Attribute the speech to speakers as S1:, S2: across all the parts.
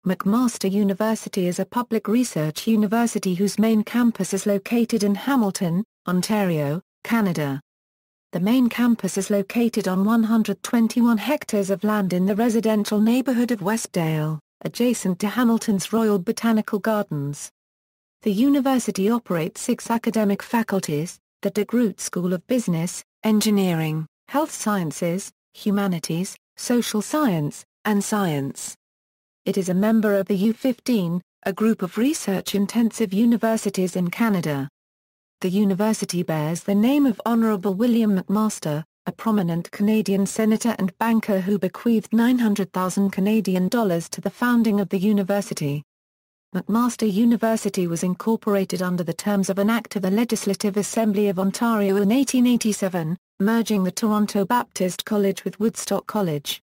S1: McMaster University is a public research university whose main campus is located in Hamilton, Ontario, Canada. The main campus is located on 121 hectares of land in the residential neighbourhood of Westdale, adjacent to Hamilton's Royal Botanical Gardens. The university operates 6 academic faculties: the DeGroote School of Business, Engineering, Health Sciences, Humanities, Social Science, and Science. It is a member of the U15, a group of research-intensive universities in Canada. The university bears the name of Honourable William McMaster, a prominent Canadian senator and banker who bequeathed $900,000 to the founding of the university. McMaster University was incorporated under the terms of an Act of the Legislative Assembly of Ontario in 1887, merging the Toronto Baptist College with Woodstock College.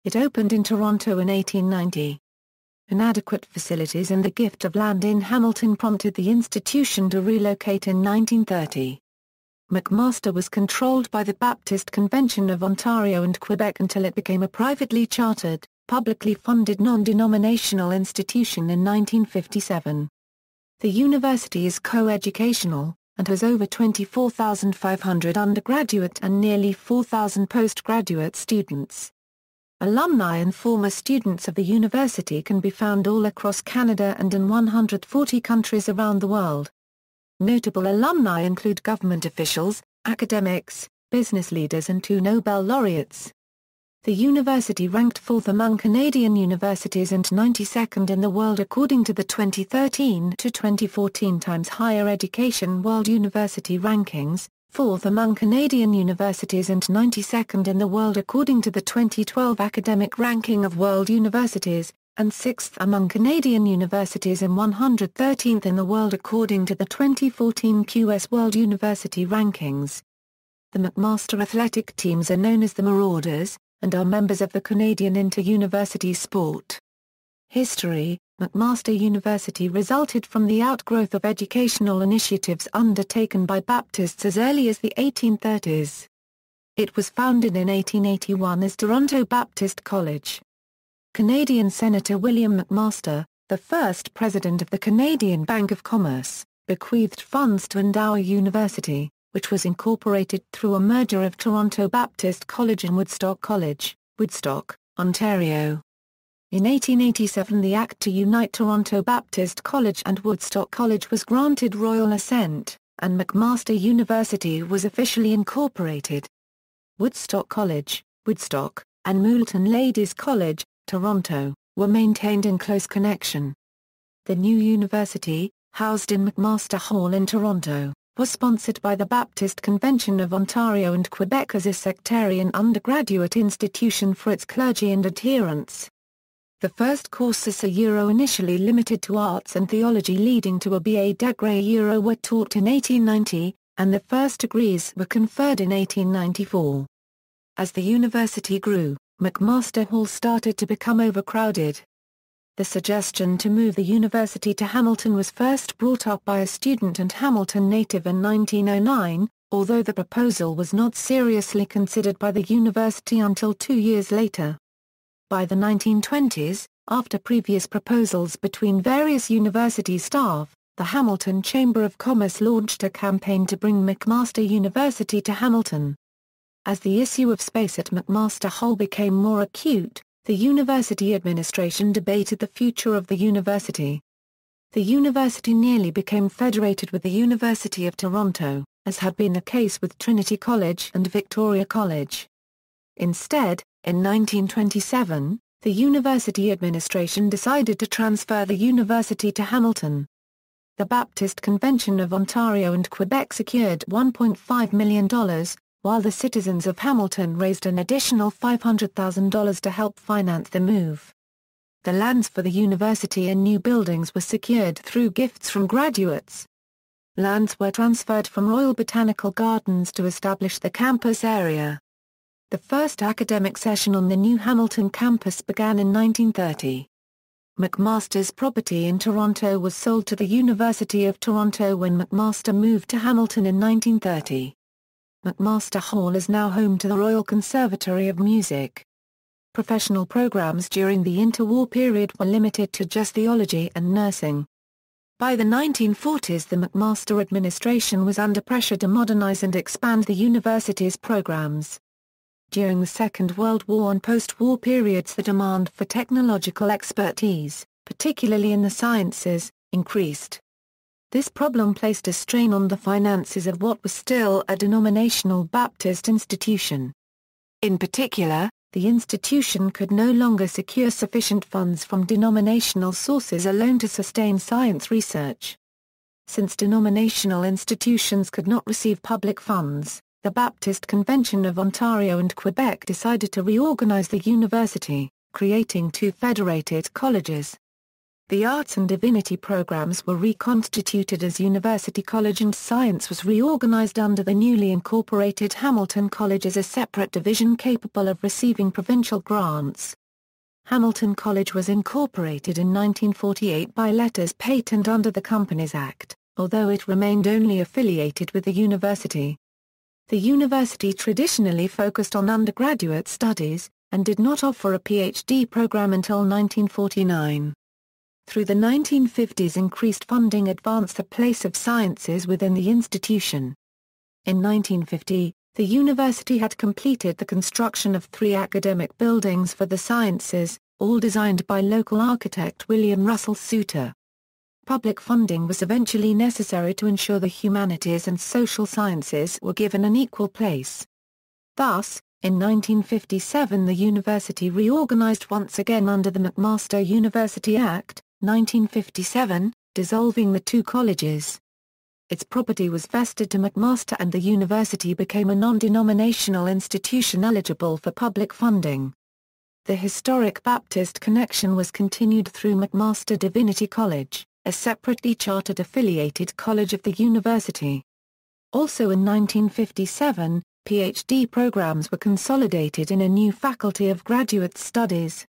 S1: It opened in Toronto in 1890. Inadequate facilities and the gift of land in Hamilton prompted the institution to relocate in 1930. McMaster was controlled by the Baptist Convention of Ontario and Quebec until it became a privately chartered, publicly funded non-denominational institution in 1957. The university is co-educational, and has over 24,500 undergraduate and nearly 4,000 postgraduate students. Alumni and former students of the university can be found all across Canada and in 140 countries around the world. Notable alumni include government officials, academics, business leaders and 2 Nobel laureates. The university ranked 4th among Canadian universities and 92nd in the world according to the 2013 to 2014 Times Higher Education World University Rankings, 4th among Canadian universities and 92nd in the world according to the 2012 Academic Ranking of World Universities, and 6th among Canadian universities and 113th in the world according to the 2014 QS World University Rankings. The McMaster athletic teams are known as the Marauders, and are members of the Canadian Inter-University Sport. History: McMaster University resulted from the outgrowth of educational initiatives undertaken by Baptists as early as the 1830s. It was founded in 1881 as Toronto Baptist College. Canadian Senator William McMaster, the first president of the Canadian Bank of Commerce, bequeathed funds to endow a university, which was incorporated through a merger of Toronto Baptist College and Woodstock College, Woodstock, Ontario. In 1887 the Act to unite Toronto Baptist College and Woodstock College was granted royal assent, and McMaster University was officially incorporated. Woodstock College, Woodstock, and Moulton Ladies College, Toronto, were maintained in close connection. The new university, housed in McMaster Hall in Toronto, was sponsored by the Baptist Convention of Ontario and Quebec as a sectarian undergraduate institution for its clergy and adherents. The first courses initially limited to arts and theology leading to a BA degree were taught in 1890, and the first degrees were conferred in 1894. As the university grew, McMaster Hall started to become overcrowded. The suggestion to move the university to Hamilton was first brought up by a student and Hamilton native in 1909, although the proposal was not seriously considered by the university until 2 years later. By the 1920s, after previous proposals between various university staff, the Hamilton Chamber of Commerce launched a campaign to bring McMaster University to Hamilton. As the issue of space at McMaster Hall became more acute, the university administration debated the future of the university. The university nearly became federated with the University of Toronto, as had been the case with Trinity College and Victoria College. Instead, in 1927, the university administration decided to transfer the university to Hamilton. The Baptist Convention of Ontario and Quebec secured $1.5 million, while the citizens of Hamilton raised an additional $500,000 to help finance the move. The lands for the university and new buildings were secured through gifts from graduates. Lands were transferred from Royal Botanical Gardens to establish the campus area. The first academic session on the new Hamilton campus began in 1930. McMaster's property in Toronto was sold to the University of Toronto when McMaster moved to Hamilton in 1930. McMaster Hall is now home to the Royal Conservatory of Music. Professional programs during the interwar period were limited to just theology and nursing. By the 1940s, the McMaster administration was under pressure to modernize and expand the university's programs. During the Second World War and post-war periods, the demand for technological expertise, particularly in the sciences, increased. This problem placed a strain on the finances of what was still a denominational Baptist institution. In particular, the institution could no longer secure sufficient funds from denominational sources alone to sustain science research. Since denominational institutions could not receive public funds, the Baptist Convention of Ontario and Quebec decided to reorganize the university, creating two federated colleges. The arts and divinity programs were reconstituted as University College, and science was reorganized under the newly incorporated Hamilton College as a separate division capable of receiving provincial grants. Hamilton College was incorporated in 1948 by letters patent under the Companies Act, although it remained only affiliated with the university. The university traditionally focused on undergraduate studies, and did not offer a PhD program until 1949. Through the 1950s, increased funding advanced the place of sciences within the institution. In 1950, the university had completed the construction of 3 academic buildings for the sciences, all designed by local architect William Russell Suter. Public funding was eventually necessary to ensure the humanities and social sciences were given an equal place. Thus, in 1957 the university reorganized once again under the McMaster University Act, 1957, dissolving the two colleges. Its property was vested to McMaster and the university became a non-denominational institution eligible for public funding. The historic Baptist connection was continued through McMaster Divinity College, a separately chartered affiliated college of the university. Also in 1957, PhD programs were consolidated in a new faculty of graduate studies.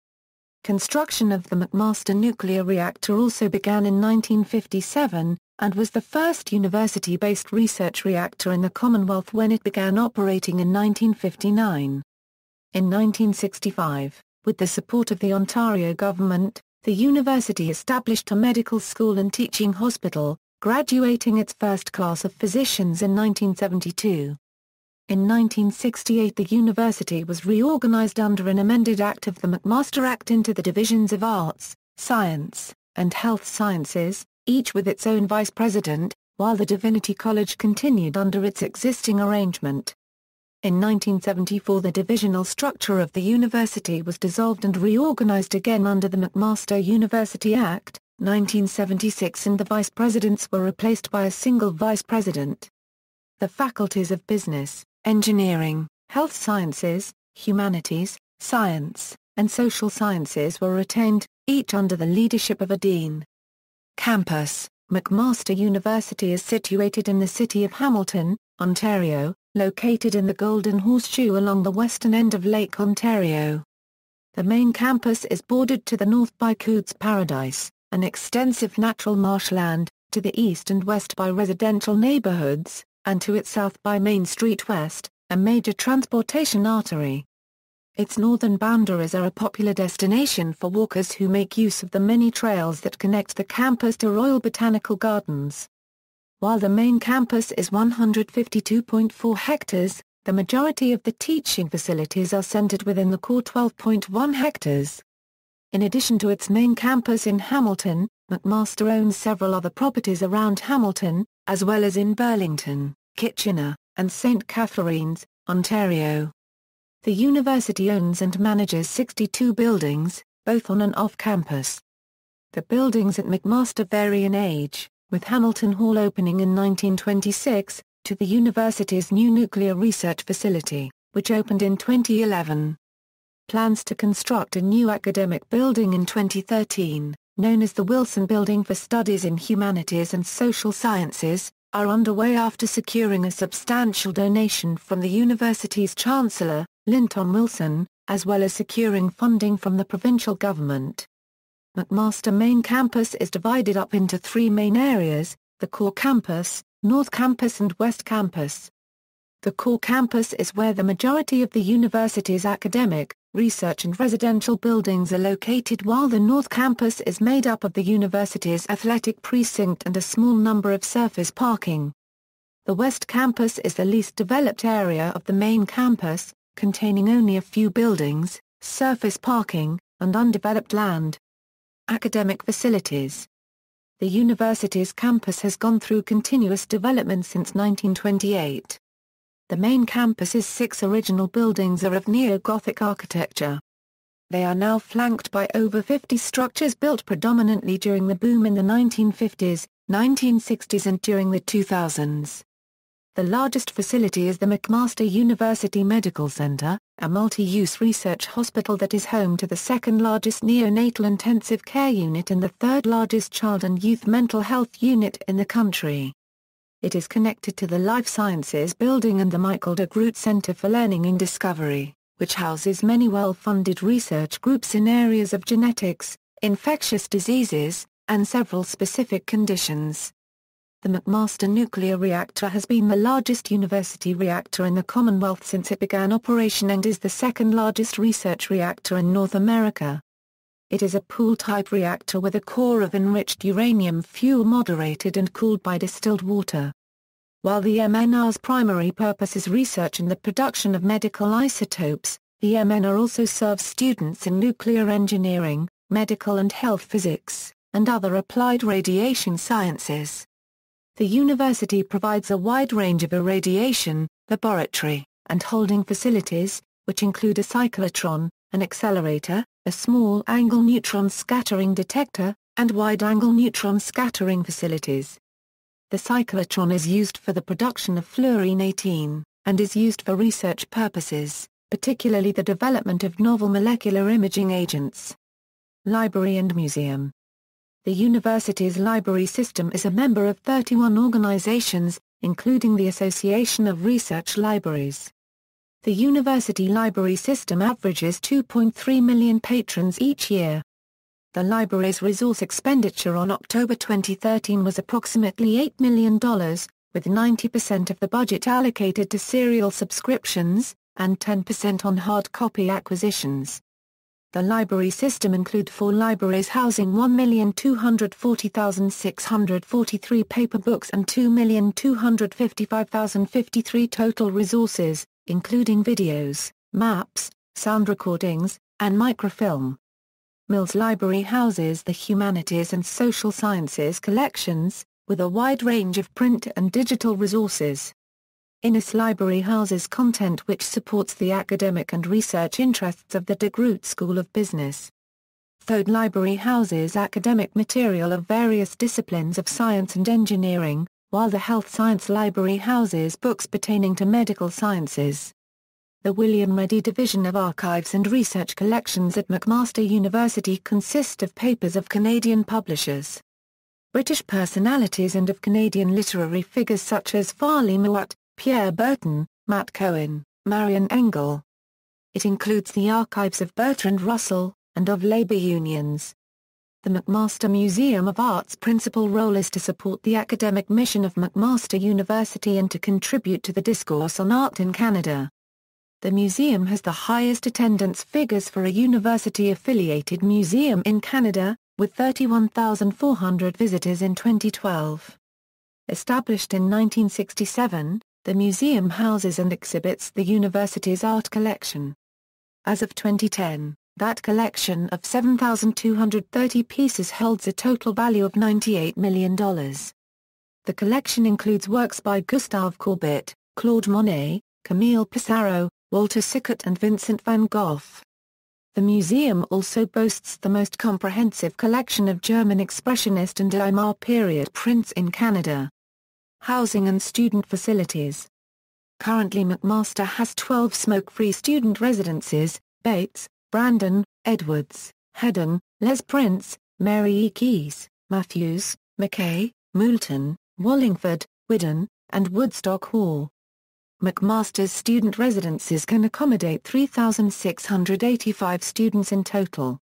S1: Construction of the McMaster nuclear reactor also began in 1957, and was the first university-based research reactor in the Commonwealth when it began operating in 1959. In 1965, with the support of the Ontario government, the university established a medical school and teaching hospital, graduating its first class of physicians in 1972. In 1968 the university was reorganized under an amended act of the McMaster Act into the divisions of Arts, Science, and Health Sciences, each with its own vice president, while the Divinity College continued under its existing arrangement. In 1974 the divisional structure of the university was dissolved and reorganized again under the McMaster University Act, 1976, and the vice presidents were replaced by a single vice president. The faculties of Business, Engineering, Health Sciences, Humanities, Science, and Social Sciences were retained, each under the leadership of a dean. Campus: McMaster University is situated in the city of Hamilton, Ontario, located in the Golden Horseshoe along the western end of Lake Ontario. The main campus is bordered to the north by Coutts Paradise, an extensive natural marshland, to the east and west by residential neighbourhoods, and to its south by Main Street West, a major transportation artery. Its northern boundaries are a popular destination for walkers who make use of the many trails that connect the campus to Royal Botanical Gardens. While the main campus is 152.4 hectares, the majority of the teaching facilities are centered within the core 12.1 hectares. In addition to its main campus in Hamilton, McMaster owns several other properties around Hamilton, as well as in Burlington, Kitchener, and St. Catharines, Ontario. The university owns and manages 62 buildings, both on and off campus. The buildings at McMaster vary in age, with Hamilton Hall opening in 1926, to the university's new nuclear research facility, which opened in 2011. Plans to construct a new academic building in 2013, known as the Wilson Building for Studies in Humanities and Social Sciences, are underway after securing a substantial donation from the university's chancellor, Linton Wilson, as well as securing funding from the provincial government. McMaster Main Campus is divided up into 3 main areas: the Core Campus, North Campus and West Campus. The Core Campus is where the majority of the university's academic, research and residential buildings are located, while the North Campus is made up of the university's athletic precinct and a small number of surface parking. The West Campus is the least developed area of the main campus, containing only a few buildings, surface parking, and undeveloped land. Academic facilities. The university's campus has gone through continuous development since 1928. The main campus's 6 original buildings are of neo-Gothic architecture. They are now flanked by over 50 structures built predominantly during the boom in the 1950s, 1960s and during the 2000s. The largest facility is the McMaster University Medical Center, a multi-use research hospital that is home to the second-largest neonatal intensive care unit and the third-largest child and youth mental health unit in the country. It is connected to the Life Sciences Building and the Michael DeGroote Center for Learning and Discovery, which houses many well-funded research groups in areas of genetics, infectious diseases, and several specific conditions. The McMaster nuclear reactor has been the largest university reactor in the Commonwealth since it began operation and is the second-largest research reactor in North America. It is a pool-type reactor with a core of enriched uranium fuel moderated and cooled by distilled water. While the MNR's primary purpose is research and the production of medical isotopes, the MNR also serves students in nuclear engineering, medical and health physics, and other applied radiation sciences. The university provides a wide range of irradiation, laboratory, and holding facilities, which include a cyclotron, an accelerator, a small-angle neutron scattering detector, and wide-angle neutron scattering facilities. The cyclotron is used for the production of fluorine-18, and is used for research purposes, particularly the development of novel molecular imaging agents. Library and museum. The university's library system is a member of 31 organizations, including the Association of Research Libraries. The university library system averages 2.3 million patrons each year. The library's resource expenditure on October 2013 was approximately $8 million, with 90% of the budget allocated to serial subscriptions, and 10% on hard copy acquisitions. The library system includes 4 libraries housing 1,240,643 paper books and 2,255,053 total resources, including videos, maps, sound recordings, and microfilm. Mills Library houses the Humanities and Social Sciences collections, with a wide range of print and digital resources. Innes Library houses content which supports the academic and research interests of the DeGroote School of Business. Thode Library houses academic material of various disciplines of science and engineering, while the Health Science Library houses books pertaining to medical sciences. The William Reddy Division of Archives and Research Collections at McMaster University consist of papers of Canadian publishers, British personalities and of Canadian literary figures such as Farley Mowat, Pierre Berton, Matt Cohen, Marion Engel. It includes the archives of Bertrand Russell, and of labor unions. The McMaster Museum of Art's principal role is to support the academic mission of McMaster University and to contribute to the discourse on art in Canada. The museum has the highest attendance figures for a university-affiliated museum in Canada, with 31,400 visitors in 2012. Established in 1967, the museum houses and exhibits the university's art collection. As of 2010, that collection of 7,230 pieces holds a total value of $98 million. The collection includes works by Gustave Courbet, Claude Monet, Camille Pissarro, Walter Sickert and Vincent van Gogh. The museum also boasts the most comprehensive collection of German Expressionist and Weimar period prints in Canada. Housing and student facilities. Currently McMaster has 12 smoke-free student residences: Bates, Brandon, Edwards, Hedden, Les Prince, Mary E. Keys, Matthews, Mackay, Moulton, Wallingford, Whidden, and Woodstock Hall. McMaster's student residences can accommodate 3,685 students in total.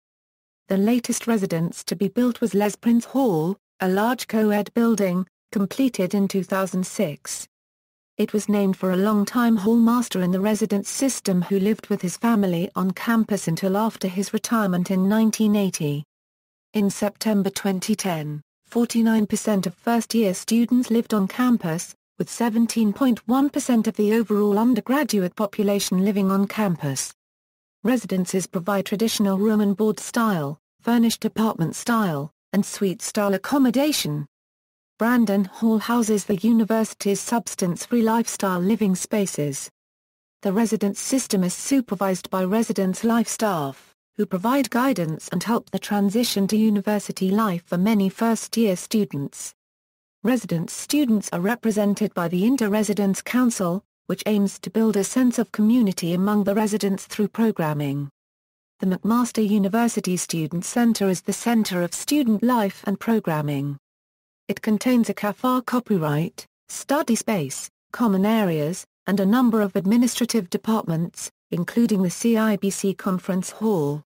S1: The latest residence to be built was Les Prince Hall, a large co-ed building, completed in 2006. It was named for a long-time hallmaster in the residence system who lived with his family on campus until after his retirement in 1980. In September 2010, 49% of first-year students lived on campus, with 17.1% of the overall undergraduate population living on campus. Residences provide traditional room and board style, furnished apartment style, and suite style accommodation. Brandon Hall houses the university's substance-free lifestyle living spaces. The residence system is supervised by residence life staff, who provide guidance and help the transition to university life for many first-year students. Residence students are represented by the Inter-Residence Council, which aims to build a sense of community among the residents through programming. The McMaster University Student Center is the center of student life and programming. It contains a cafe copyright, study space, common areas, and a number of administrative departments, including the CIBC Conference Hall.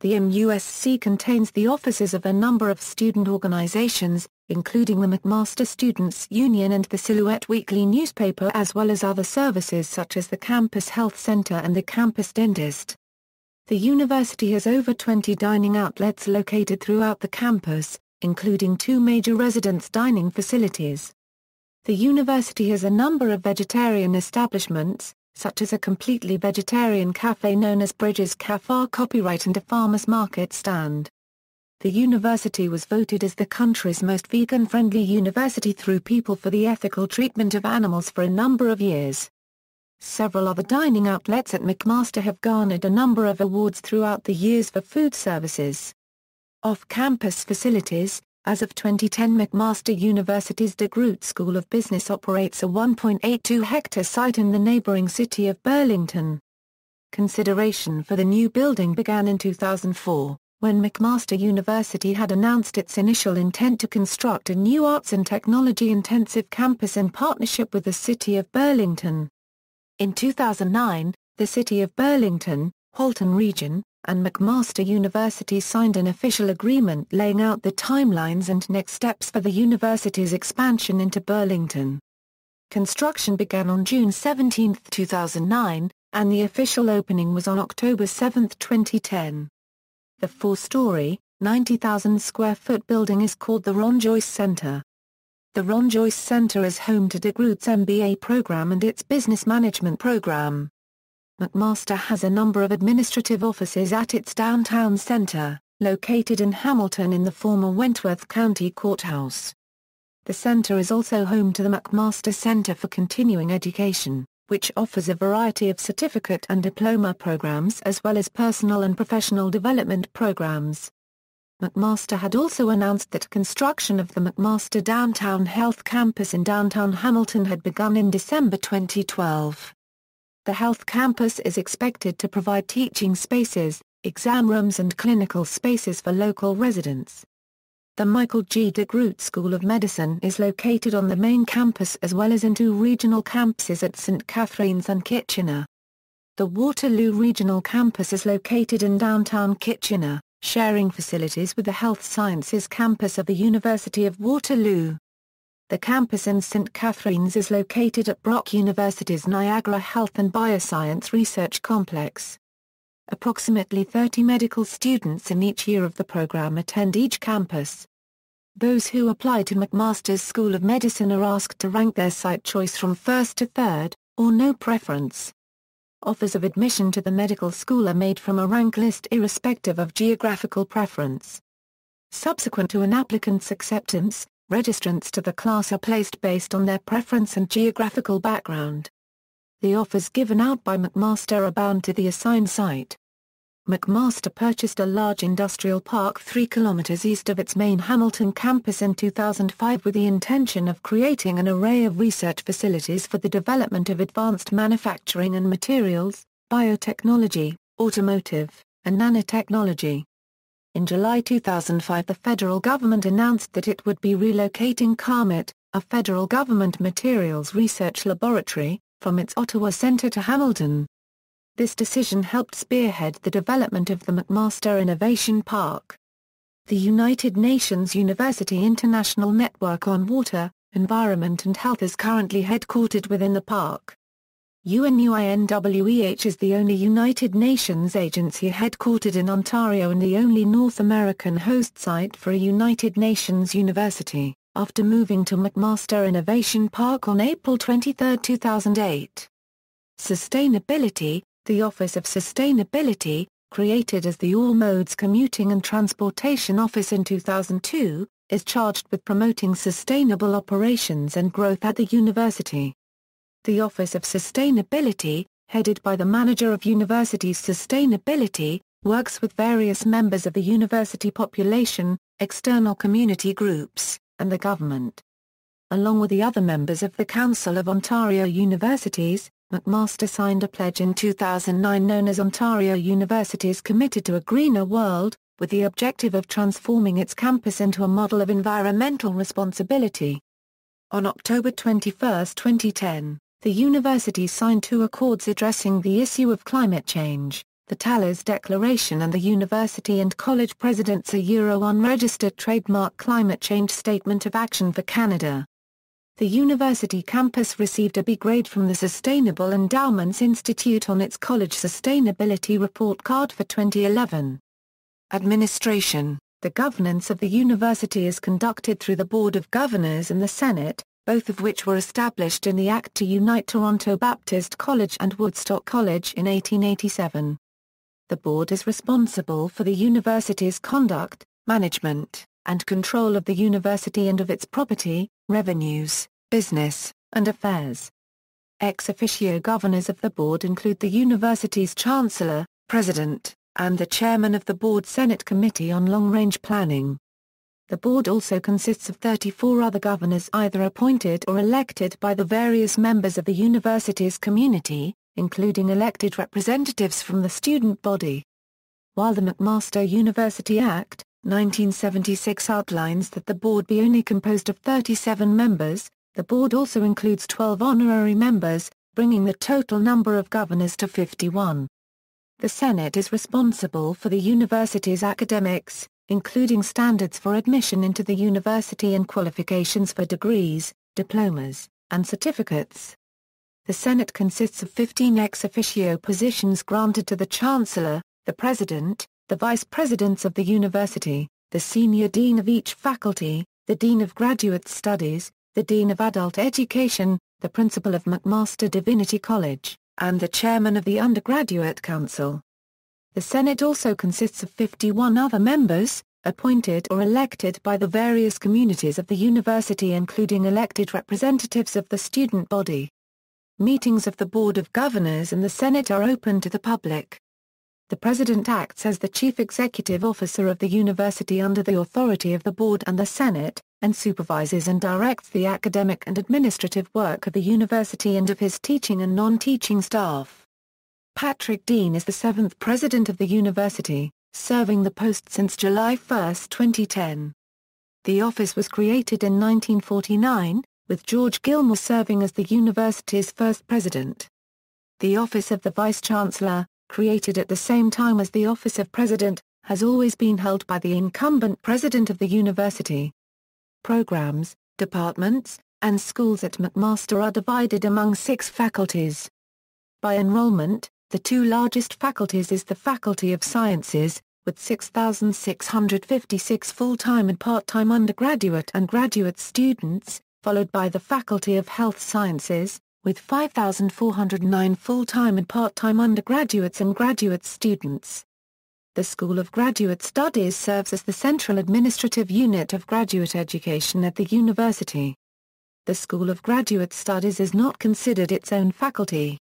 S1: The MUSC contains the offices of a number of student organizations, including the McMaster Students' Union and the Silhouette Weekly newspaper, as well as other services such as the Campus Health Center and the Campus Dentist. The university has over 20 dining outlets located throughout the campus, including 2 major residence dining facilities. The university has a number of vegetarian establishments, such as a completely vegetarian cafe known as Bridges Cafe Copyright and a farmers market stand. The university was voted as the country's most vegan-friendly university through People for the Ethical Treatment of Animals for a number of years. Several other dining outlets at McMaster have garnered a number of awards throughout the years for food services. Off-campus facilities. As of 2010, McMaster University's DeGroote School of Business operates a 1.82-hectare site in the neighboring city of Burlington. Consideration for the new building began in 2004, when McMaster University had announced its initial intent to construct a new arts and technology-intensive campus in partnership with the city of Burlington. In 2009, the city of Burlington, Halton Region, and McMaster University signed an official agreement laying out the timelines and next steps for the university's expansion into Burlington. Construction began on June 17, 2009, and the official opening was on October 7, 2010. The 4-story, 90,000-square-foot building is called the Ron Joyce Center. The Ron Joyce Center is home to DeGroote's MBA program and its business management program. McMaster has a number of administrative offices at its downtown center, located in Hamilton in the former Wentworth County Courthouse. The center is also home to the McMaster Center for Continuing Education, which offers a variety of certificate and diploma programs as well as personal and professional development programs. McMaster had also announced that construction of the McMaster Downtown Health Campus in downtown Hamilton had begun in December 2012. The health campus is expected to provide teaching spaces, exam rooms and clinical spaces for local residents. The Michael G. DeGroote School of Medicine is located on the main campus as well as in 2 regional campuses at St. Catharines and Kitchener. The Waterloo Regional Campus is located in downtown Kitchener, sharing facilities with the Health Sciences Campus of the University of Waterloo. The campus in St. Catharines is located at Brock University's Niagara Health and Bioscience Research Complex. Approximately 30 medical students in each year of the program attend each campus. Those who apply to McMaster's School of Medicine are asked to rank their site choice from first to third, or no preference. Offers of admission to the medical school are made from a rank list irrespective of geographical preference. Subsequent to an applicant's acceptance, registrants to the class are placed based on their preference and geographical background. The offers given out by McMaster are bound to the assigned site. McMaster purchased a large industrial park 3 kilometers east of its main Hamilton campus in 2005 with the intention of creating an array of research facilities for the development of advanced manufacturing and materials, biotechnology, automotive, and nanotechnology. In July 2005, the federal government announced that it would be relocating CARMET, a federal government materials research laboratory, from its Ottawa Centre to Hamilton. This decision helped spearhead the development of the McMaster Innovation Park. The United Nations University International Network on Water, Environment and Health is currently headquartered within the park. UNUINWEH is the only United Nations agency headquartered in Ontario and the only North American host site for a United Nations university, after moving to McMaster Innovation Park on April 23, 2008. Sustainability. The Office of Sustainability, created as the All Modes Commuting and Transportation Office in 2002, is charged with promoting sustainable operations and growth at the university. The Office of Sustainability, headed by the Manager of University's Sustainability, works with various members of the university population, external community groups, and the government. Along with the other members of the Council of Ontario Universities, McMaster signed a pledge in 2009 known as Ontario Universities Committed to a Greener World, with the objective of transforming its campus into a model of environmental responsibility. On October 21, 2010, the university signed 2 accords addressing the issue of climate change, the Talos Declaration and the University and College President's Unregistered Trademark Climate Change Statement of Action for Canada. The university campus received a B grade from the Sustainable Endowments Institute on its College Sustainability Report Card for 2011. Administration. The governance of the university is conducted through the Board of Governors and the Senate, both of which were established in the Act to unite Toronto Baptist College and Woodstock College in 1887. The board is responsible for the university's conduct, management, and control of the university and of its property, revenues, business, and affairs. Ex officio governors of the board include the university's chancellor, president, and the chairman of the board Senate Committee on Long-Range Planning. The board also consists of 34 other governors either appointed or elected by the various members of the university's community, including elected representatives from the student body. While the McMaster University Act, 1976 outlines that the board be only composed of 37 members, the board also includes 12 honorary members, bringing the total number of governors to 51. The Senate is responsible for the university's academics, including standards for admission into the university and qualifications for degrees, diplomas, and certificates. The Senate consists of 15 ex officio positions granted to the Chancellor, the President, the Vice Presidents of the University, the Senior Dean of each faculty, the Dean of Graduate Studies, the Dean of Adult Education, the Principal of McMaster Divinity College, and the Chairman of the Undergraduate Council. The Senate also consists of 51 other members, appointed or elected by the various communities of the university including elected representatives of the student body. Meetings of the Board of Governors and the Senate are open to the public. The President acts as the Chief Executive Officer of the university under the authority of the Board and the Senate, and supervises and directs the academic and administrative work of the university and of his teaching and non-teaching staff. Patrick Dean is the 7th President of the university, serving the post since July 1, 2010. The office was created in 1949, with George Gilmore serving as the university's first president. The office of the Vice-Chancellor, created at the same time as the office of President, has always been held by the incumbent president of the university. Programs, departments, and schools at McMaster are divided among 6 faculties. By enrollment, the 2 largest faculties is the Faculty of Sciences, with 6,656 full-time and part-time undergraduate and graduate students, followed by the Faculty of Health Sciences, with 5,409 full-time and part-time undergraduates and graduate students. The School of Graduate Studies serves as the central administrative unit of graduate education at the university. The School of Graduate Studies is not considered its own faculty.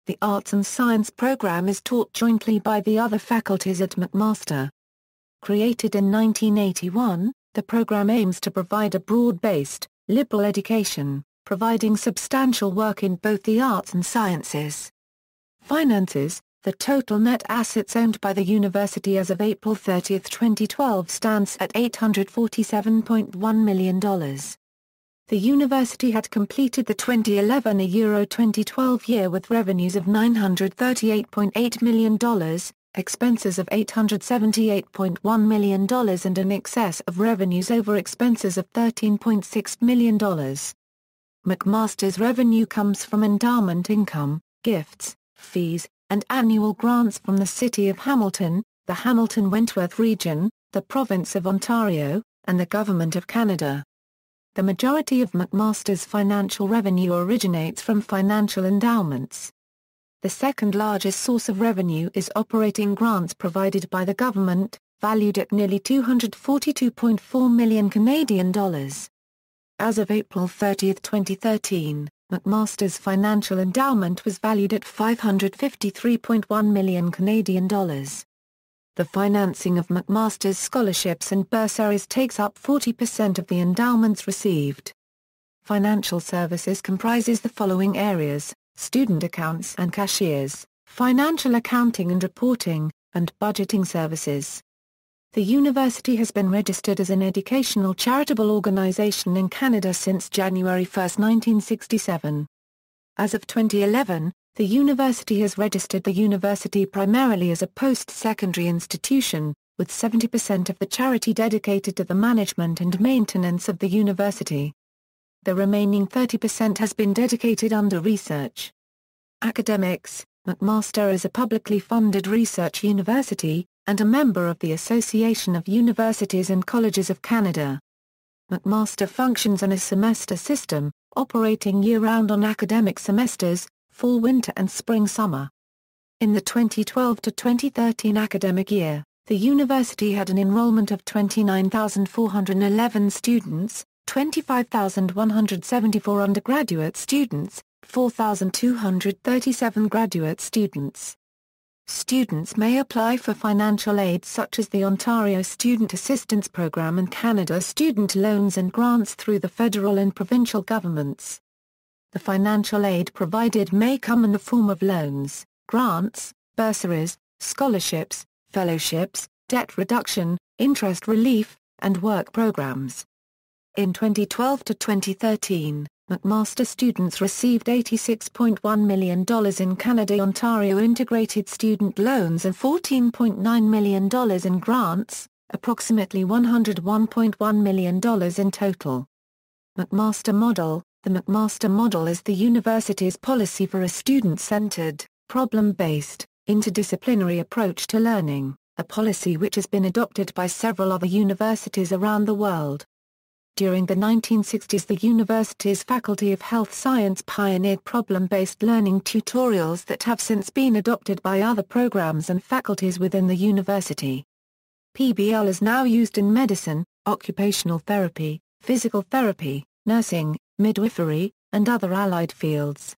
S1: The Arts and Science program is taught jointly by the other faculties at McMaster. Created in 1981, the program aims to provide a broad-based, liberal education, providing substantial work in both the arts and sciences. Finances. The total net assets owned by the university as of April 30, 2012 stands at $847.1 million. The university had completed the 2011 Euro 2012 year with revenues of $938.8 million, expenses of $878.1 million and an excess of revenues over expenses of $13.6 million. McMaster's revenue comes from endowment income, gifts, fees, and annual grants from the City of Hamilton, the Hamilton-Wentworth region, the Province of Ontario, and the Government of Canada. The majority of McMaster's financial revenue originates from financial endowments. The second largest source of revenue is operating grants provided by the government, valued at nearly $242.4 million Canadian dollars. As of April 30, 2013, McMaster's financial endowment was valued at $553.1 million Canadian dollars. The financing of McMaster's scholarships and bursaries takes up 40% of the endowments received. Financial services comprises the following areas: student accounts and cashiers, financial accounting and reporting, and budgeting services. The university has been registered as an educational charitable organization in Canada since January 1, 1967. As of 2011, the university has registered the university primarily as a post-secondary institution, with 70% of the charity dedicated to the management and maintenance of the university. The remaining 30% has been dedicated under research. Academics: McMaster is a publicly funded research university, and a member of the Association of Universities and Colleges of Canada. McMaster functions on a semester system, operating year-round on academic semesters, fall, winter and spring-summer. In the 2012 to 2013 academic year, the university had an enrollment of 29,411 students, 25,174 undergraduate students, 4,237 graduate students. Students may apply for financial aid such as the Ontario Student Assistance Program and Canada Student Loans and grants through the federal and provincial governments. The financial aid provided may come in the form of loans, grants, bursaries, scholarships, fellowships, debt reduction, interest relief, and work programs. In 2012 to 2013, McMaster students received $86.1 million in Canada-Ontario integrated student loans and $14.9 million in grants, approximately $101.1 million in total. McMaster Model: the McMaster Model is the university's policy for a student-centered, problem-based, interdisciplinary approach to learning, a policy which has been adopted by several other universities around the world. During the 1960s, the university's Faculty of Health Science pioneered problem-based learning tutorials that have since been adopted by other programs and faculties within the university. PBL is now used in medicine, occupational therapy, physical therapy, nursing, midwifery, and other allied fields.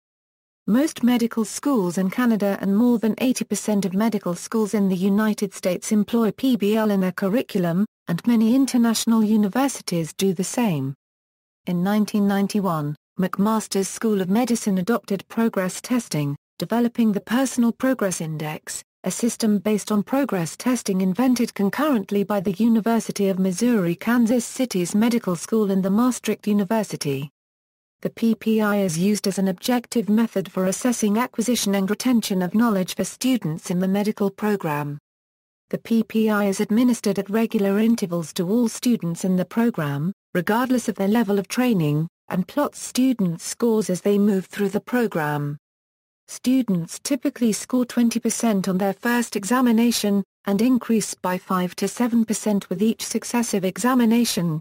S1: Most medical schools in Canada and more than 80% of medical schools in the United States employ PBL in their curriculum, and many international universities do the same. In 1991, McMaster's School of Medicine adopted progress testing, developing the Personal Progress Index, a system based on progress testing invented concurrently by the University of Missouri-Kansas City's Medical School and the Maastricht University. The PPI is used as an objective method for assessing acquisition and retention of knowledge for students in the medical program. The PPI is administered at regular intervals to all students in the program, regardless of their level of training, and plots students' scores as they move through the program. Students typically score 20% on their first examination, and increase by 5 to 7% with each successive examination.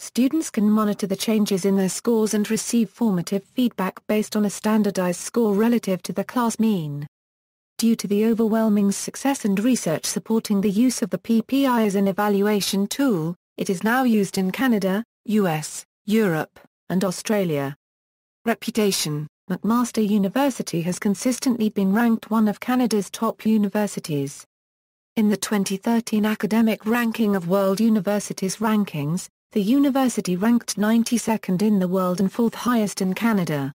S1: Students can monitor the changes in their scores and receive formative feedback based on a standardized score relative to the class mean. Due to the overwhelming success and research supporting the use of the PPI as an evaluation tool, it is now used in Canada, US, Europe, and Australia. Reputation: McMaster University has consistently been ranked one of Canada's top universities. In the 2013 academic ranking of World Universities Rankings, the university ranked 92nd in the world and 4th highest in Canada.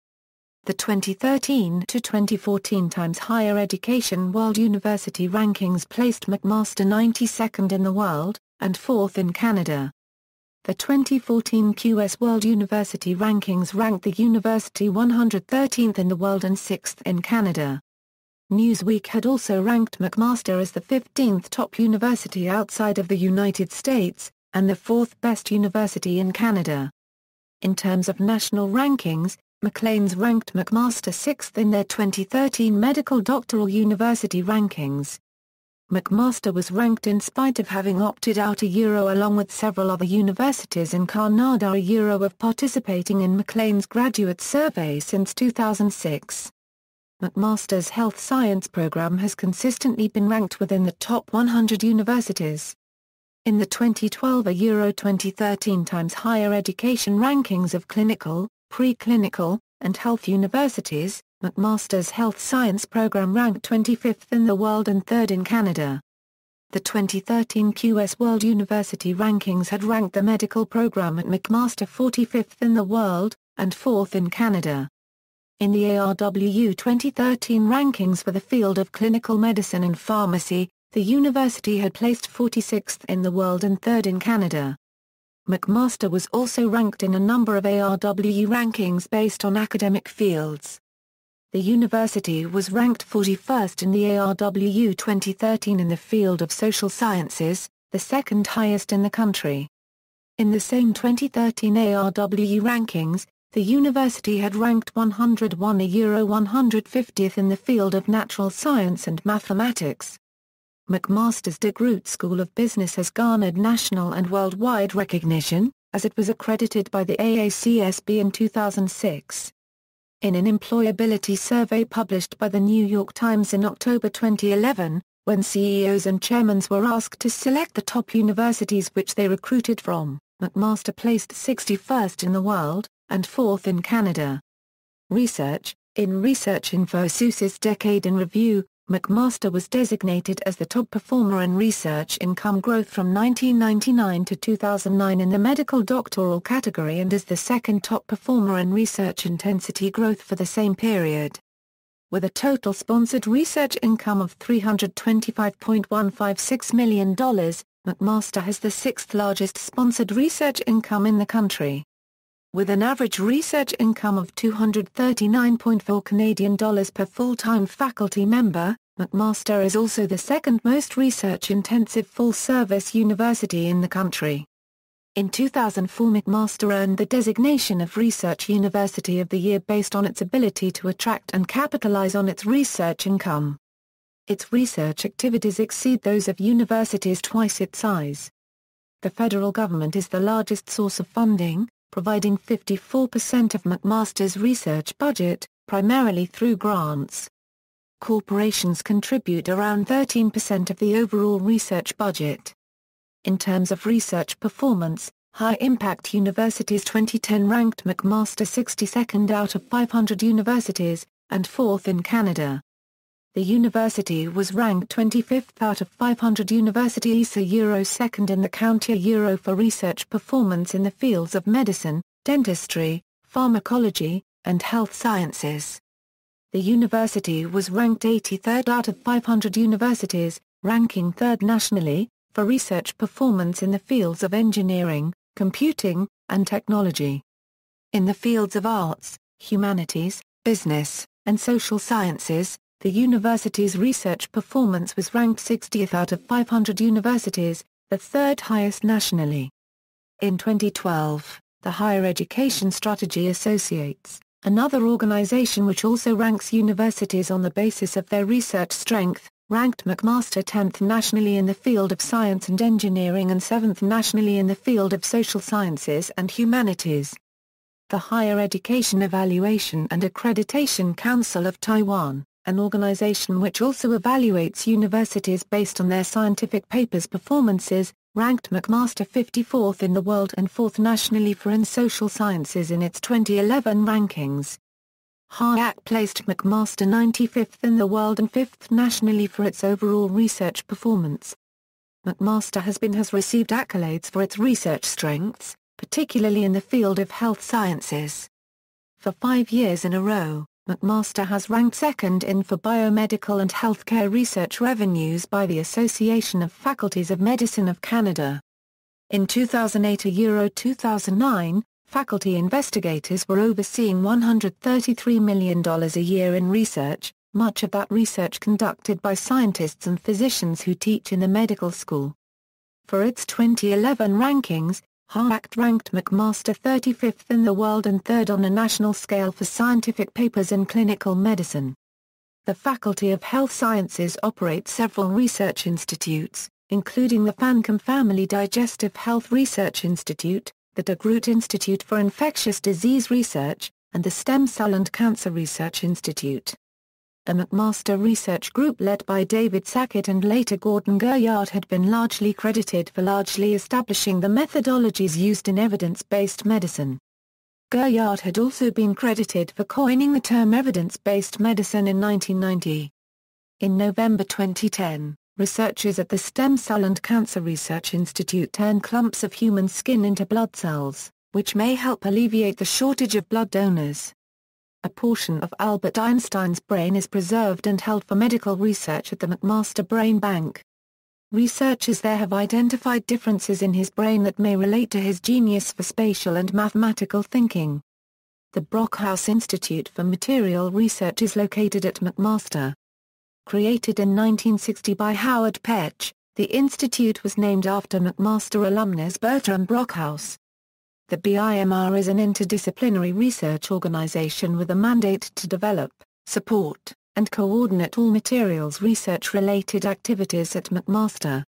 S1: The 2013 to 2014 Times Higher Education World University Rankings placed McMaster 92nd in the world, and 4th in Canada. The 2014 QS World University Rankings ranked the university 113th in the world and 6th in Canada. Newsweek had also ranked McMaster as the 15th top university outside of the United States, and the 4th best university in Canada. In terms of national rankings, Maclean's ranked McMaster 6th in their 2013 Medical Doctoral University rankings. McMaster was ranked in spite of having opted out along with several other universities in Canada of participating in Maclean's graduate survey since 2006. McMaster's health science program has consistently been ranked within the top 100 universities. In the 2012 2013 Times Higher Education rankings of clinical, preclinical, and health universities, McMaster's health science program ranked 25th in the world and 3rd in Canada. The 2013 QS World University rankings had ranked the medical program at McMaster 45th in the world, and 4th in Canada. In the ARWU 2013 rankings for the field of clinical medicine and pharmacy, the university had placed 46th in the world and 3rd in Canada. McMaster was also ranked in a number of ARWU rankings based on academic fields. The university was ranked 41st in the ARWU 2013 in the field of social sciences, the second highest in the country. In the same 2013 ARWU rankings, the university had ranked 101 150th in the field of natural science and mathematics. McMaster's DeGroote School of Business has garnered national and worldwide recognition, as it was accredited by the AACSB in 2006. In an employability survey published by the New York Times in October 2011, when CEOs and chairmen were asked to select the top universities which they recruited from, McMaster placed 61st in the world, and 4th in Canada. Research. In Research InfoSource's Decade in Review, McMaster was designated as the top performer in research income growth from 1999 to 2009 in the medical doctoral category and as the second top performer in research intensity growth for the same period. With a total sponsored research income of $325.156 million, McMaster has the 6th largest sponsored research income in the country. With an average research income of $239.4 Canadian per full-time faculty member, McMaster is also the second most research-intensive full-service university in the country. In 2004 McMaster earned the designation of Research University of the Year based on its ability to attract and capitalize on its research income. Its research activities exceed those of universities twice its size. The federal government is the largest source of funding, providing 54% of McMaster's research budget, primarily through grants. Corporations contribute around 13% of the overall research budget. In terms of research performance, High Impact Universities 2010 ranked McMaster 62nd out of 500 universities, and 4th in Canada. The university was ranked 25th out of 500 universities, second in the county for research performance in the fields of medicine, dentistry, pharmacology, and health sciences. The university was ranked 83rd out of 500 universities, ranking 3rd nationally, for research performance in the fields of engineering, computing, and technology. In the fields of arts, humanities, business, and social sciences, the university's research performance was ranked 60th out of 500 universities, the 3rd highest nationally. In 2012, the Higher Education Strategy Associates, another organization which also ranks universities on the basis of their research strength, ranked McMaster 10th nationally in the field of science and engineering and 7th nationally in the field of social sciences and humanities. The Higher Education Evaluation and Accreditation Council of Taiwan, an organization which also evaluates universities based on their scientific papers' performances, ranked McMaster 54th in the world and 4th nationally for in social sciences in its 2011 rankings. HAAC placed McMaster 95th in the world and 5th nationally for its overall research performance. McMaster has received accolades for its research strengths, particularly in the field of health sciences. For 5 years in a row, McMaster has ranked second in for biomedical and healthcare research revenues by the Association of Faculties of Medicine of Canada. In 2008–2009, faculty investigators were overseeing $133 million a year in research, much of that research conducted by scientists and physicians who teach in the medical school. For its 2011 rankings, Reactor ranked McMaster 35th in the world and 3rd on a national scale for scientific papers in clinical medicine. The Faculty of Health Sciences operates several research institutes, including the Fancombe Family Digestive Health Research Institute, the DeGroote Institute for Infectious Disease Research, and the Stem Cell and Cancer Research Institute. A McMaster research group led by David Sackett and later Gordon Goyard had been largely credited for largely establishing the methodologies used in evidence-based medicine. Goyard had also been credited for coining the term evidence-based medicine in 1990. In November 2010, researchers at the Stem Cell and Cancer Research Institute turned clumps of human skin into blood cells, which may help alleviate the shortage of blood donors. A portion of Albert Einstein's brain is preserved and held for medical research at the McMaster Brain Bank. Researchers there have identified differences in his brain that may relate to his genius for spatial and mathematical thinking. The Brockhaus Institute for Material Research is located at McMaster. Created in 1960 by Howard Petch, the institute was named after McMaster alumnus Bertram Brockhaus. The BIMR is an interdisciplinary research organization with a mandate to develop, support, and coordinate all materials research-related activities at McMaster.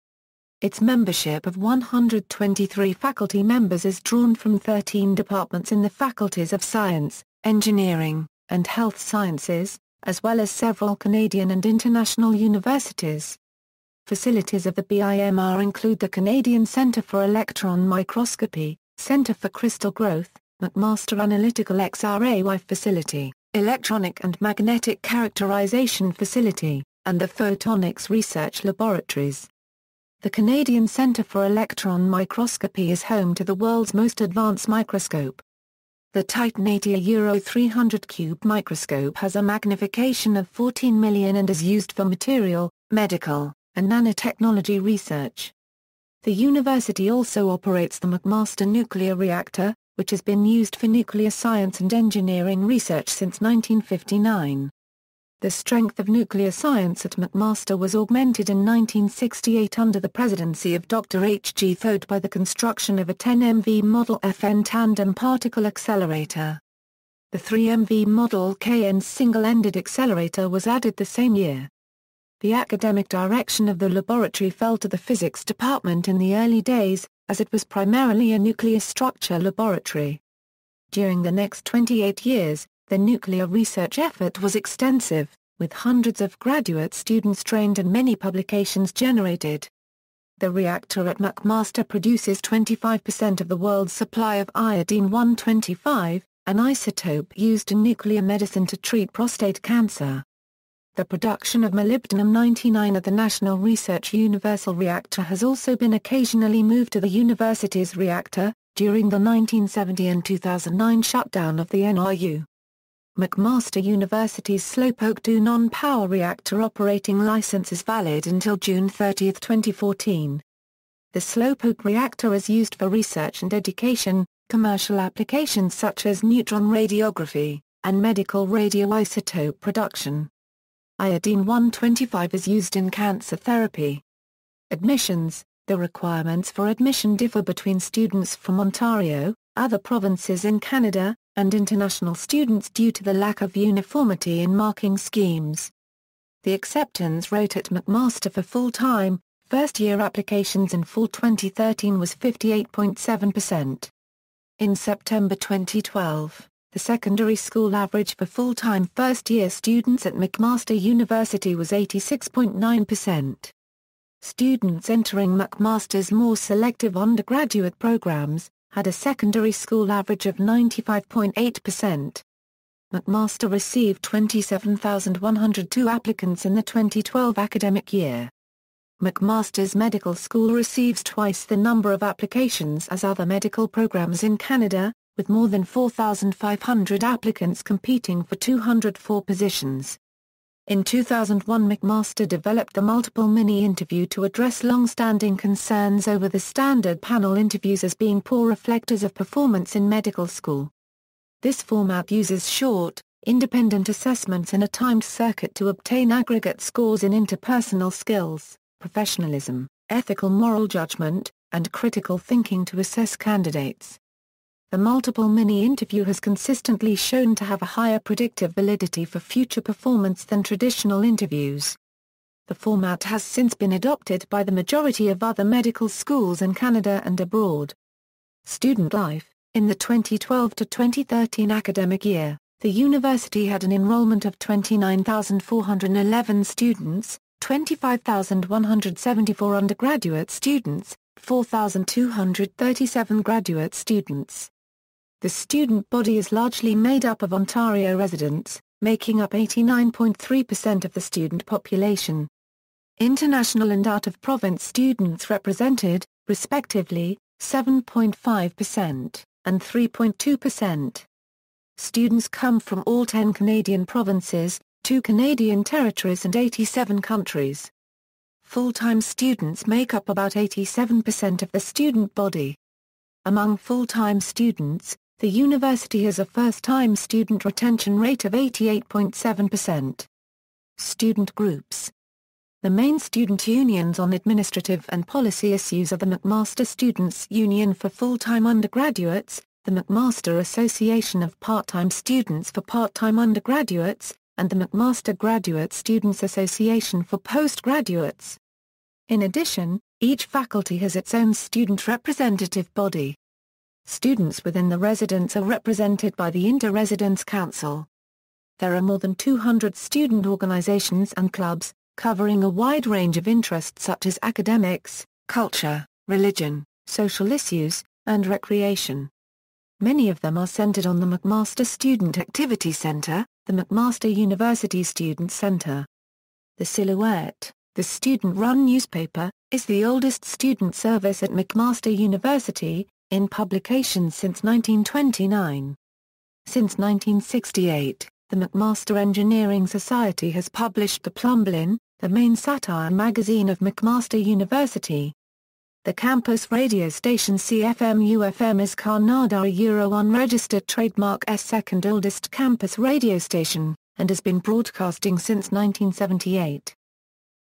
S1: Its membership of 123 faculty members is drawn from 13 departments in the faculties of Science, Engineering, and Health Sciences, as well as several Canadian and international universities. Facilities of the BIMR include the Canadian Centre for Electron Microscopy, Centre for Crystal Growth, McMaster Analytical XRAY Facility, Electronic and Magnetic Characterization Facility, and the Photonics Research Laboratories. The Canadian Centre for Electron Microscopy is home to the world's most advanced microscope. The Titan 80 Euro 300 cube microscope has a magnification of 14 million and is used for material, medical, and nanotechnology research. The university also operates the McMaster Nuclear Reactor, which has been used for nuclear science and engineering research since 1959. The strength of nuclear science at McMaster was augmented in 1968 under the presidency of Dr. H. G. Thode by the construction of a 10 MV Model FN tandem particle accelerator. The 3 MV Model KN single-ended accelerator was added the same year. The academic direction of the laboratory fell to the physics department in the early days, as it was primarily a nuclear structure laboratory. During the next 28 years, the nuclear research effort was extensive, with hundreds of graduate students trained and many publications generated. The reactor at McMaster produces 25% of the world's supply of iodine-125, an isotope used in nuclear medicine to treat prostate cancer. The production of molybdenum-99 at the National Research Universal Reactor has also been occasionally moved to the university's reactor, during the 1970 and 2009 shutdown of the NRU. McMaster University's Slowpoke 2 non-power reactor operating license is valid until June 30, 2014. The Slowpoke reactor is used for research and education, commercial applications such as neutron radiography, and medical radioisotope production. Iodine-125 is used in cancer therapy. Admissions: the requirements for admission differ between students from Ontario, other provinces in Canada, and international students due to the lack of uniformity in marking schemes. The acceptance rate at McMaster for full-time, first-year applications in fall 2013 was 58.7%. In September 2012, the secondary school average for full-time first-year students at McMaster University was 86.9%. Students entering McMaster's more selective undergraduate programs had a secondary school average of 95.8%. McMaster received 27,102 applicants in the 2012 academic year. McMaster's medical school receives twice the number of applications as other medical programs in Canada, with more than 4,500 applicants competing for 204 positions. In 2001 McMaster developed the multiple mini-interview to address long-standing concerns over the standard panel interviews as being poor reflectors of performance in medical school. This format uses short, independent assessments and a timed circuit to obtain aggregate scores in interpersonal skills, professionalism, ethical moral judgment, and critical thinking to assess candidates. The multiple mini-interview has consistently shown to have a higher predictive validity for future performance than traditional interviews. The format has since been adopted by the majority of other medical schools in Canada and abroad. Student life. In the 2012 to 2013 academic year, the university had an enrollment of 29,411 students, 25,174 undergraduate students, 4,237 graduate students. The student body is largely made up of Ontario residents, making up 89.3% of the student population. International and out-of-province students represented, respectively, 7.5% and 3.2%. Students come from all 10 Canadian provinces, 2 Canadian territories and 87 countries. Full-time students make up about 87% of the student body. Among full-time students, the university has a first-time student retention rate of 88.7%. Student groups. The main student unions on administrative and policy issues are the McMaster Students' Union for full-time undergraduates, the McMaster Association of Part-Time Students for part-time undergraduates, and the McMaster Graduate Students Association for postgraduates. In addition, each faculty has its own student representative body. Students within the residence are represented by the Inter-Residence Council. There are more than 200 student organizations and clubs, covering a wide range of interests such as academics, culture, religion, social issues, and recreation. Many of them are centered on the McMaster Student Activity Center, the McMaster University Student Center. The Silhouette, the student-run newspaper, is the oldest student service at McMaster University, in publication since 1929. Since 1968, the McMaster Engineering Society has published the Plumblin, the main satire magazine of McMaster University. The campus radio station CFMU-FM is Canada Euro unregistered trademark's second oldest campus radio station, and has been broadcasting since 1978.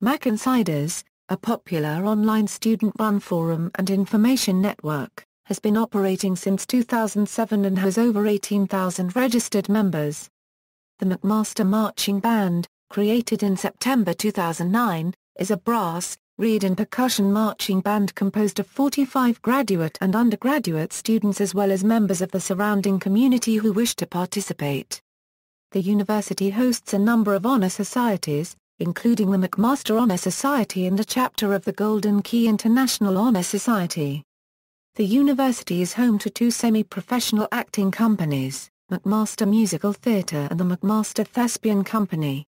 S1: Mac Insiders, a popular online student-run forum and information network, has been operating since 2007 and has over 18,000 registered members. The McMaster Marching Band, created in September 2009, is a brass, reed and percussion marching band composed of 45 graduate and undergraduate students as well as members of the surrounding community who wish to participate. The university hosts a number of honor societies, including the McMaster Honor Society and a chapter of the Golden Key International Honor Society. The university is home to 2 semi-professional acting companies, McMaster Musical Theatre and the McMaster Thespian Company.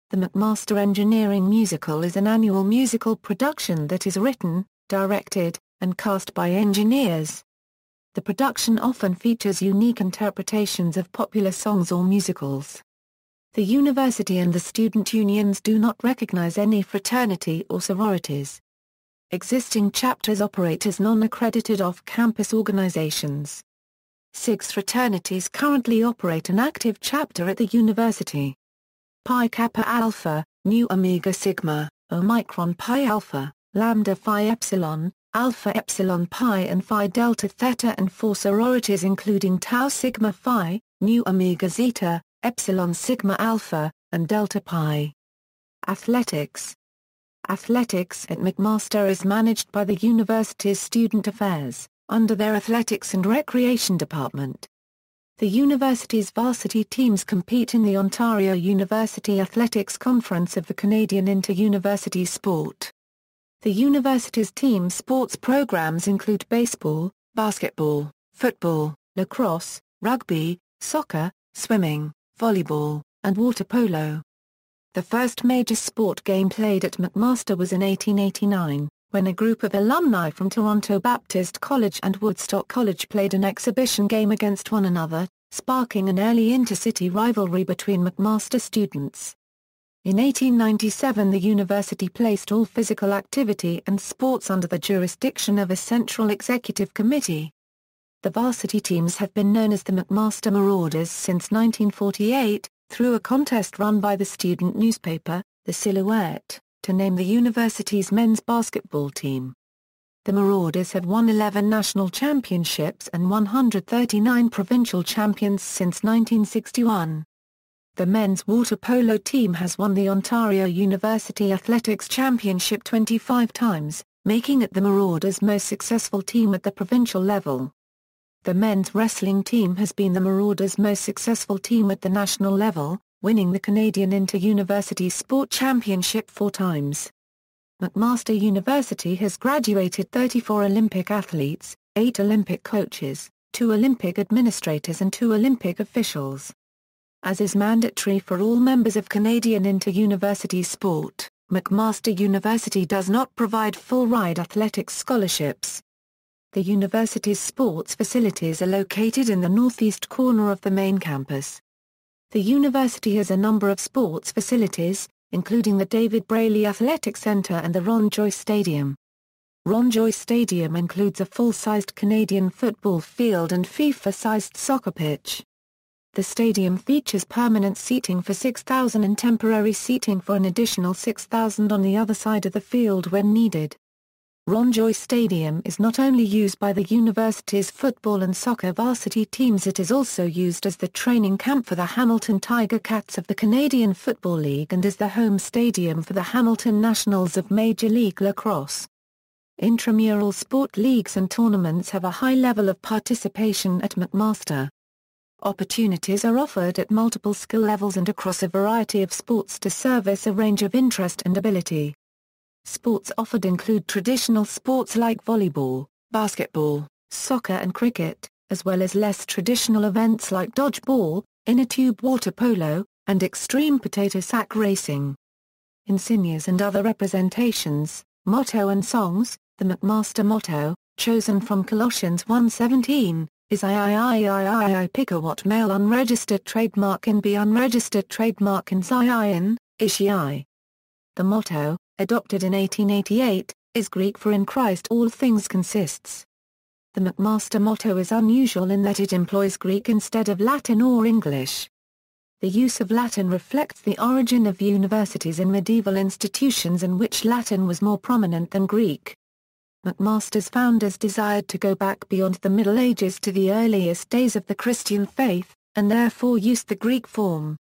S1: The McMaster Engineering Musical is an annual musical production that is written, directed, and cast by engineers. The production often features unique interpretations of popular songs or musicals. The university and the student unions do not recognize any fraternity or sororities. Existing chapters operate as non-accredited off-campus organizations. 6 fraternities currently operate an active chapter at the university. Pi Kappa Alpha, Nu Omega Sigma, Omicron Pi Alpha, Lambda Phi Epsilon, Alpha Epsilon Pi and Phi Delta Theta and 4 sororities including Tau Sigma Phi, Nu Omega Zeta, Epsilon Sigma Alpha, and Delta Pi. Athletics. Athletics at McMaster is managed by the university's Student Affairs, under their Athletics and Recreation Department. The university's varsity teams compete in the Ontario University Athletics Conference of the Canadian Inter-University Sport. The university's team sports programs include baseball, basketball, football, lacrosse, rugby, soccer, swimming, volleyball, and water polo. The first major sport game played at McMaster was in 1889, when a group of alumni from Toronto Baptist College and Woodstock College played an exhibition game against one another, sparking an early intercity rivalry between McMaster students. In 1897 the university placed all physical activity and sports under the jurisdiction of a central executive committee. The varsity teams have been known as the McMaster Marauders since 1948, through a contest run by the student newspaper, The Silhouette, to name the university's men's basketball team. The Marauders have won 11 national championships and 139 provincial champions since 1961. The men's water polo team has won the Ontario University Athletics Championship 25 times, making it the Marauders' most successful team at the provincial level. The men's wrestling team has been the Marauders' most successful team at the national level, winning the Canadian Inter-University Sport Championship 4 times. McMaster University has graduated 34 Olympic athletes, 8 Olympic coaches, 2 Olympic administrators and 2 Olympic officials. As is mandatory for all members of Canadian Inter-University Sport, McMaster University does not provide full-ride athletics scholarships. The university's sports facilities are located in the northeast corner of the main campus. The university has a number of sports facilities, including the David Brayley Athletic Centre and the Ron Joyce Stadium. Ron Joyce Stadium includes a full-sized Canadian football field and FIFA-sized soccer pitch. The stadium features permanent seating for 6,000 and temporary seating for an additional 6,000 on the other side of the field when needed. Ron Joyce Stadium is not only used by the university's football and soccer varsity teams, it is also used as the training camp for the Hamilton Tiger Cats of the Canadian Football League and is the home stadium for the Hamilton Nationals of Major League Lacrosse. Intramural sport leagues and tournaments have a high level of participation at McMaster. Opportunities are offered at multiple skill levels and across a variety of sports to service a range of interest and ability. Sports offered include traditional sports like volleyball, basketball, soccer and cricket, as well as less traditional events like dodgeball, inner tube water polo, and extreme potato sack racing. Insignias and other representations, motto and songs. The McMaster motto, chosen from Colossians 1:17, is I Picawatt male unregistered trademark in B unregistered trademark in Zion, Ishii. The motto, adopted in 1888, is Greek for in Christ all things consists. The McMaster motto is unusual in that it employs Greek instead of Latin or English. The use of Latin reflects the origin of universities in medieval institutions in which Latin was more prominent than Greek. McMaster's founders desired to go back beyond the Middle Ages to the earliest days of the Christian faith, and therefore used the Greek form.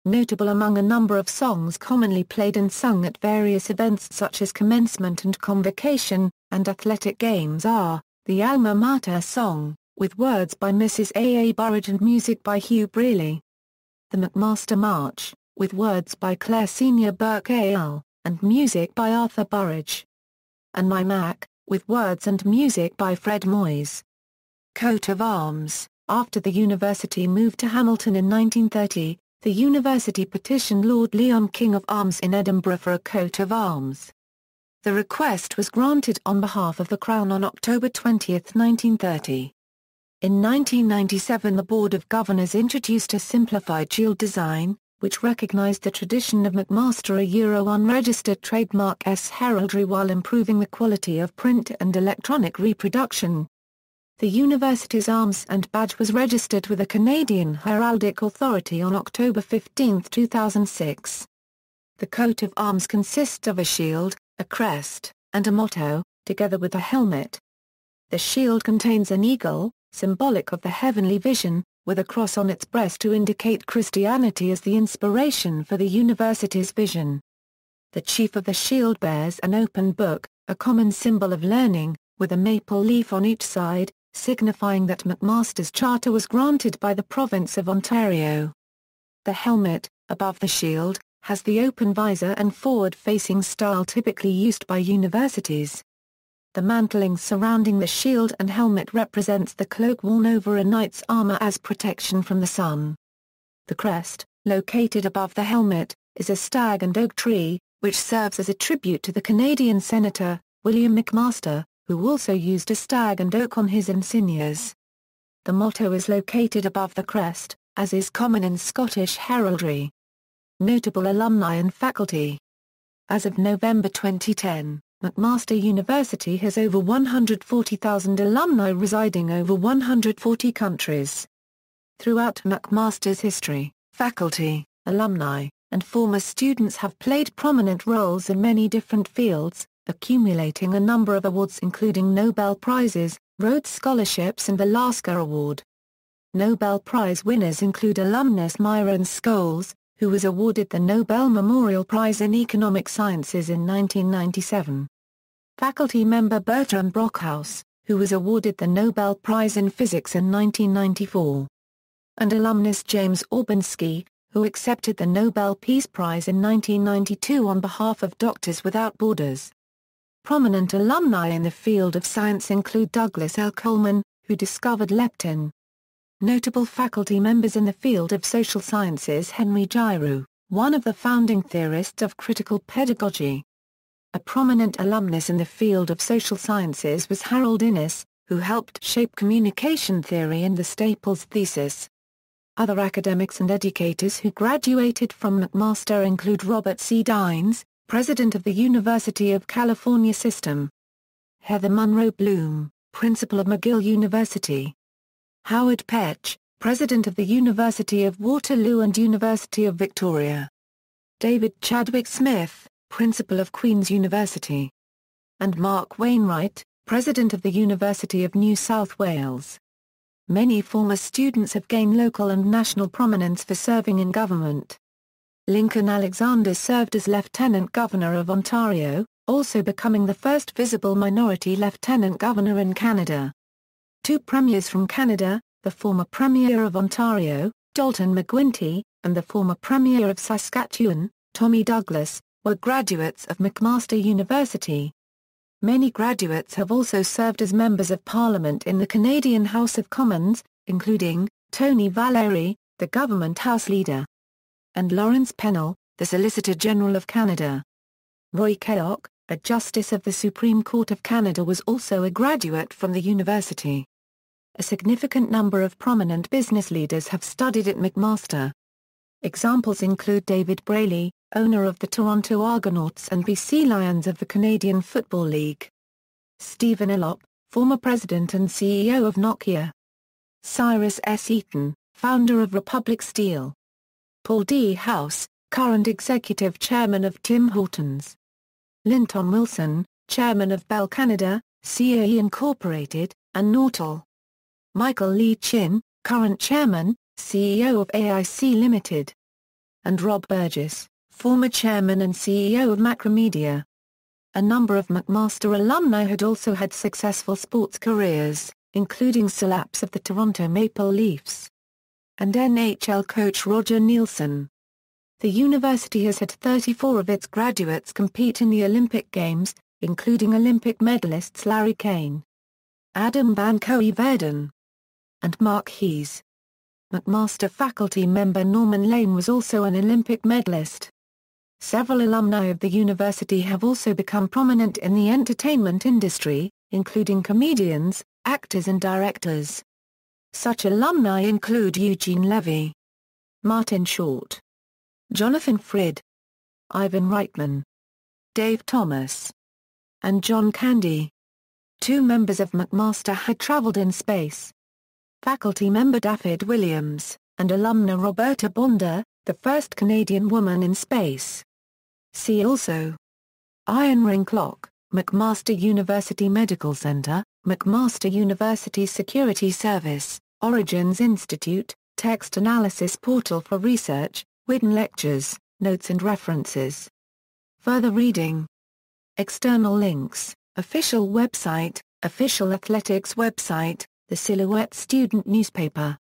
S1: Notable among a number of songs commonly played and sung at various events such as commencement and convocation, and athletic games are, the Alma Mater song, with words by Mrs. A. A. Burridge and music by Hugh Brealey. The McMaster March, with words by Claire Senior Burke A.L., and music by Arthur Burridge. And My Mac, with words and music by Fred Moyes. Coat of Arms. After the university moved to Hamilton in 1930, the university petitioned Lord Leon King of Arms in Edinburgh for a coat of arms. The request was granted on behalf of the Crown on October 20, 1930. In 1997 the Board of Governors introduced a simplified shield design, which recognized the tradition of McMaster unregistered trademark S heraldry while improving the quality of print and electronic reproduction. The university's arms and badge was registered with the Canadian Heraldic Authority on October 15, 2006. The coat of arms consists of a shield, a crest, and a motto, together with a helmet. The shield contains an eagle, symbolic of the heavenly vision, with a cross on its breast to indicate Christianity as the inspiration for the university's vision. The chief of the shield bears an open book, a common symbol of learning, with a maple leaf on each side, signifying that McMaster's charter was granted by the province of Ontario. The helmet, above the shield, has the open visor and forward-facing style typically used by universities. The mantling surrounding the shield and helmet represents the cloak worn over a knight's armor as protection from the sun. The crest, located above the helmet, is a stag and oak tree, which serves as a tribute to the Canadian Senator, William McMaster, who also used a stag and oak on his insignias. The motto is located above the crest, as is common in Scottish heraldry. Notable alumni and faculty. As of November 2010, McMaster University has over 140,000 alumni residing over 140 countries. Throughout McMaster's history, faculty, alumni, and former students have played prominent roles in many different fields, accumulating a number of awards including Nobel Prizes, Rhodes Scholarships and the Lasker Award. Nobel Prize winners include alumnus Myron Scholes, who was awarded the Nobel Memorial Prize in Economic Sciences in 1997. Faculty member Bertram Brockhaus, who was awarded the Nobel Prize in Physics in 1994. And alumnus James Orbinski, who accepted the Nobel Peace Prize in 1992 on behalf of Doctors Without Borders. Prominent alumni in the field of science include Douglas L. Coleman, who discovered leptin. Notable faculty members in the field of social sciences: Henry Giroux, one of the founding theorists of critical pedagogy. A prominent alumnus in the field of social sciences was Harold Innis, who helped shape communication theory and the Staples thesis. Other academics and educators who graduated from McMaster include Robert C. Dines, President of the University of California System. Heather Monroe Bloom, Principal of McGill University. Howard Petch, President of the University of Waterloo and University of Victoria. David Chadwick Smith, Principal of Queen's University. And Mark Wainwright, President of the University of New South Wales. Many former students have gained local and national prominence for serving in government. Lincoln Alexander served as Lieutenant Governor of Ontario, also becoming the first visible minority Lieutenant Governor in Canada. Two premiers from Canada, the former Premier of Ontario, Dalton McGuinty, and the former Premier of Saskatchewan, Tommy Douglas, were graduates of McMaster University. Many graduates have also served as members of Parliament in the Canadian House of Commons, including Tony Valery, the Government House Leader, and Lawrence Pennell, the Solicitor General of Canada. Roy Keoch, a Justice of the Supreme Court of Canada, was also a graduate from the university. A significant number of prominent business leaders have studied at McMaster. Examples include David Braley, owner of the Toronto Argonauts and BC Lions of the Canadian Football League. Stephen Elop, former president and CEO of Nokia. Cyrus S. Eaton, founder of Republic Steel. Paul D. House, current executive chairman of Tim Hortons. Linton Wilson, chairman of Bell Canada, CAE Incorporated, and Nortel. Michael Lee Chin, current chairman, CEO of AIC Limited. And Rob Burgess, former chairman and CEO of Macromedia. A number of McMaster alumni had also had successful sports careers, including Salaps of the Toronto Maple Leafs and NHL coach Roger Neilson. The university has had 34 of its graduates compete in the Olympic Games, including Olympic medalists Larry Kane, Adam Van Coe-Verdon, and Mark Hees. McMaster faculty member Norman Lane was also an Olympic medalist. Several alumni of the university have also become prominent in the entertainment industry, including comedians, actors and directors. Such alumni include Eugene Levy, Martin Short, Jonathan Frid, Ivan Reitman, Dave Thomas, and John Candy. Two members of McMaster had traveled in space. Faculty member Daffyd Williams, and alumna Roberta Bonda, the first Canadian woman in space. See also: Iron Ring Clock, McMaster University Medical Center, McMaster University Security Service, Origins Institute, Text Analysis Portal for Research, Written Lectures, Notes and References. Further reading. External links, official website, official athletics website, the Silhouette Student Newspaper.